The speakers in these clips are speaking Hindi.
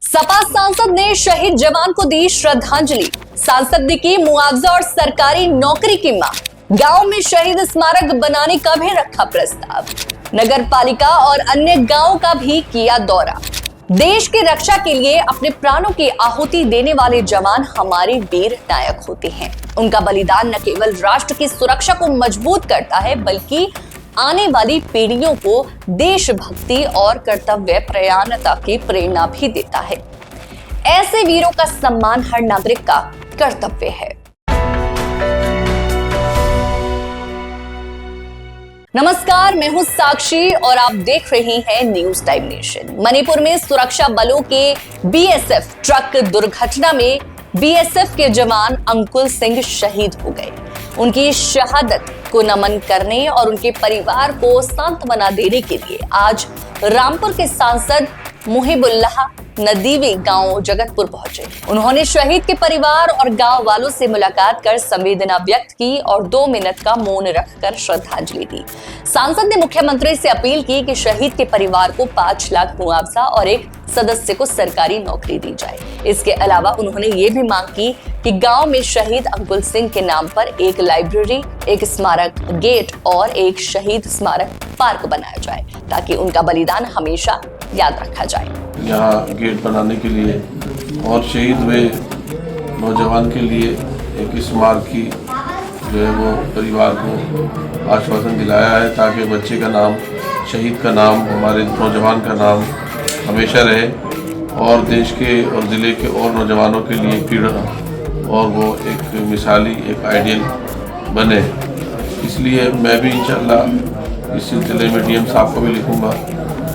सपा सांसद ने शहीद जवान को दी श्रद्धांजलि। सांसद ने की मुआवजा और सरकारी नौकरी की मांग। गांव में शहीद स्मारक बनाने का भी रखा प्रस्ताव। नगर पालिका और अन्य गांवों का भी किया दौरा। देश की रक्षा के लिए अपने प्राणों की आहुति देने वाले जवान हमारे वीर नायक होते हैं। उनका बलिदान न केवल राष्ट्र की सुरक्षा को मजबूत करता है, बल्कि आने वाली पीढ़ियों को देशभक्ति और कर्तव्य परायणता की प्रेरणा भी देता है। ऐसे वीरों का सम्मान हर नागरिक का कर्तव्य है। नमस्कार, मैं हूं साक्षी और आप देख रहे हैं न्यूज टाइम नेशन। मणिपुर में सुरक्षा बलों के बीएसएफ ट्रक दुर्घटना में बीएसएफ के जवान अंकुल सिंह शहीद हो गए। उनकी शहादत को नमन करने और उनके परिवार को सांत्वना देने के लिए आज रामपुर के सांसद मुहिबुल्लाह नदीवी गांव जगतपुर पहुंचे। उन्होंने शहीद के परिवार और गांव वालों से मुलाकात कर संवेदना व्यक्त की और 2 मिनट का मौन रखकर श्रद्धांजलि दी। सांसद ने मुख्यमंत्री से अपील की कि शहीद के परिवार को 5 लाख मुआवजा और एक सदस्य को सरकारी नौकरी दी जाए। इसके अलावा उन्होंने ये भी मांग की कि गांव में शहीद अंकुल सिंह के नाम पर एक लाइब्रेरी, एक स्मारक गेट और एक शहीद स्मारक पार्क बनाया जाए, ताकि उनका बलिदान हमेशा याद रखा जाए। यहाँ गेट बनाने के लिए और शहीद हुए नौजवान के लिए एक स्मारक की जो है वो परिवार को आश्वासन दिलाया है, ताकि बच्चे का नाम, शहीद का नाम, हमारे नौजवान का नाम हमेशा रहे और देश के और ज़िले के और नौजवानों के लिए प्रेरणा और वो एक मिसाली, एक आइडियल बने। इसलिए मैं भी इंशाल्लाह इस सिलसिले में डीएम साहब को भी लिखूँगा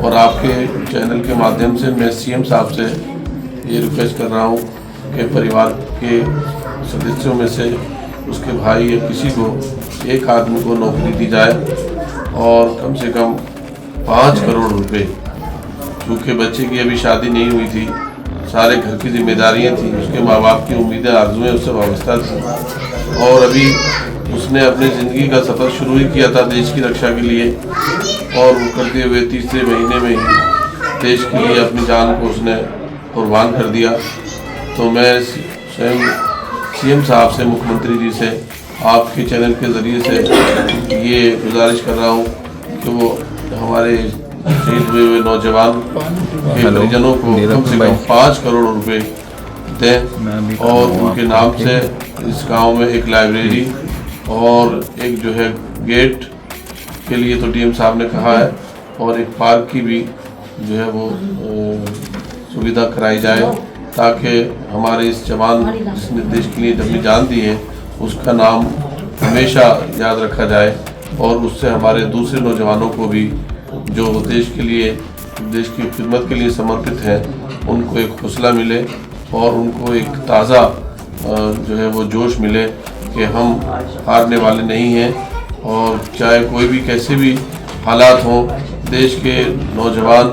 और आपके चैनल के माध्यम से मैं सीएम साहब से ये रिक्वेस्ट कर रहा हूँ कि परिवार के सदस्यों में से उसके भाई या किसी को, एक आदमी को नौकरी दी जाए और कम से कम 5 करोड़ रुपए, क्योंकि बच्चे की अभी शादी नहीं हुई थी, सारे घर की जिम्मेदारियाँ थी, उसके माँ बाप की उम्मीदें, आरजुएँ उससे वाबस्ता थी और अभी उसने अपनी ज़िंदगी का सफ़र शुरू ही किया था देश की रक्षा के लिए और वो करते हुए तीसरे महीने में ही देश के लिए अपनी जान को उसने कुर्बान कर दिया। तो मैं स्वयं सीएम साहब से, मुख्यमंत्री जी से, आपके चैनल के ज़रिए से ये गुजारिश कर रहा हूँ कि वो हमारे शहीद हुए नौजवान के परिजनों को कम से कम 5 करोड़ रुपए दें और उनके नाम से इस गांव में एक लाइब्रेरी और एक जो है गेट के लिए तो डीएम साहब ने कहा है और एक पार्क की भी जो है वो सुविधा कराई जाए, ताकि हमारे इस जवान जिसने देश के लिए अपनी जान दी है उसका नाम हमेशा याद रखा जाए और उससे हमारे दूसरे नौजवानों को भी जो देश के लिए, देश की खिदमत के लिए समर्पित हैं, उनको एक हौसला मिले और उनको एक ताज़ा जो है वो जोश मिले कि हम हारने वाले नहीं हैं और चाहे कोई भी कैसे भी हालात हों, देश के नौजवान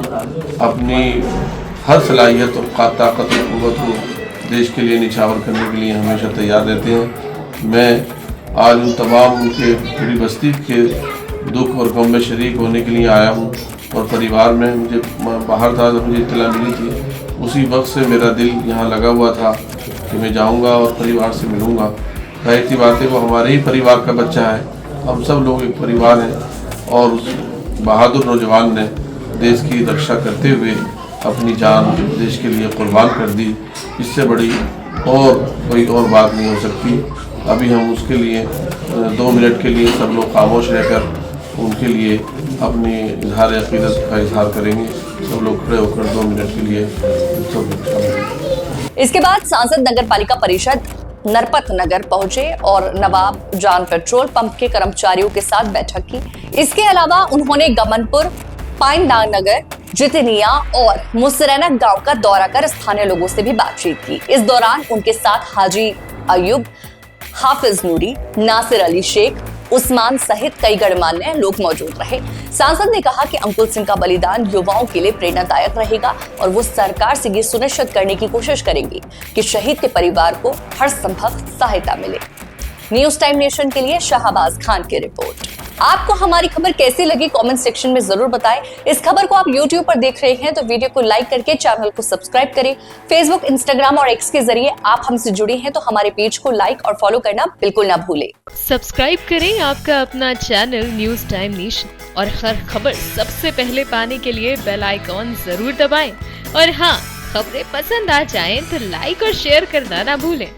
अपनी हर सलाहियत और ताकत और क़ुव्वत को देश के लिए निछावर करने के लिए हमेशा तैयार रहते हैं। मैं आज उन तमाम उनके पूरी बस्ती के दुख और गम में शरीक होने के लिए आया हूँ और परिवार में मुझे बाहर था जब मुझे इत्तला मिली थी, उसी वक्त से मेरा दिल यहाँ लगा हुआ था कि मैं जाऊँगा और परिवार से मिलूँगा। जाहिर सी बात है वो हमारे ही परिवार का बच्चा है, हम सब लोग एक परिवार हैं और उस बहादुर नौजवान ने देश की रक्षा करते हुए अपनी जान देश के लिए कुर्बान कर दी। इससे बड़ी और कोई और बात नहीं हो सकती। अभी हम उसके लिए 2 मिनट के लिए सब लोग खामोश रहकर उनके लिए अपनी इजहार अक़ीदत का इजहार करेंगे। सब लोग खड़े होकर 2 मिनट के लिए सब लोग शामिल। इसके बाद सांसद नगर पालिका परिषद नरपत नगर पहुंचे और नवाब जान पेट्रोल पंप के कर्मचारियों के साथ बैठक की। इसके अलावा उन्होंने गमनपुर, पाइनदार नगर, जितनिया और मुसरैना गांव का दौरा कर स्थानीय लोगों से भी बातचीत की। इस दौरान उनके साथ हाजी अयूब, हाफिज नूरी, नासिर अली शेख, उस्मान सहित कई गणमान्य लोग मौजूद रहे। सांसद ने कहा कि अंकुल सिंह का बलिदान युवाओं के लिए प्रेरणादायक रहेगा और वो सरकार से ये सुनिश्चित करने की कोशिश करेंगे कि शहीद के परिवार को हर संभव सहायता मिले। न्यूज टाइम नेशन के लिए शाहबाज खान की रिपोर्ट। आपको हमारी खबर कैसी लगी कमेंट सेक्शन में जरूर बताएं। इस खबर को आप YouTube पर देख रहे हैं तो वीडियो को लाइक करके चैनल को सब्सक्राइब करें। फेसबुक, इंस्टाग्राम और एक्स के जरिए आप हमसे जुड़े हैं तो हमारे पेज को लाइक और फॉलो करना बिल्कुल ना भूलें। सब्सक्राइब करें आपका अपना चैनल न्यूज टाइम नेशन और हर खबर सबसे पहले पाने के लिए बेल आइकॉन जरूर दबाएं। और हाँ, खबरें पसंद आ जाएं तो लाइक और शेयर करना ना भूलें।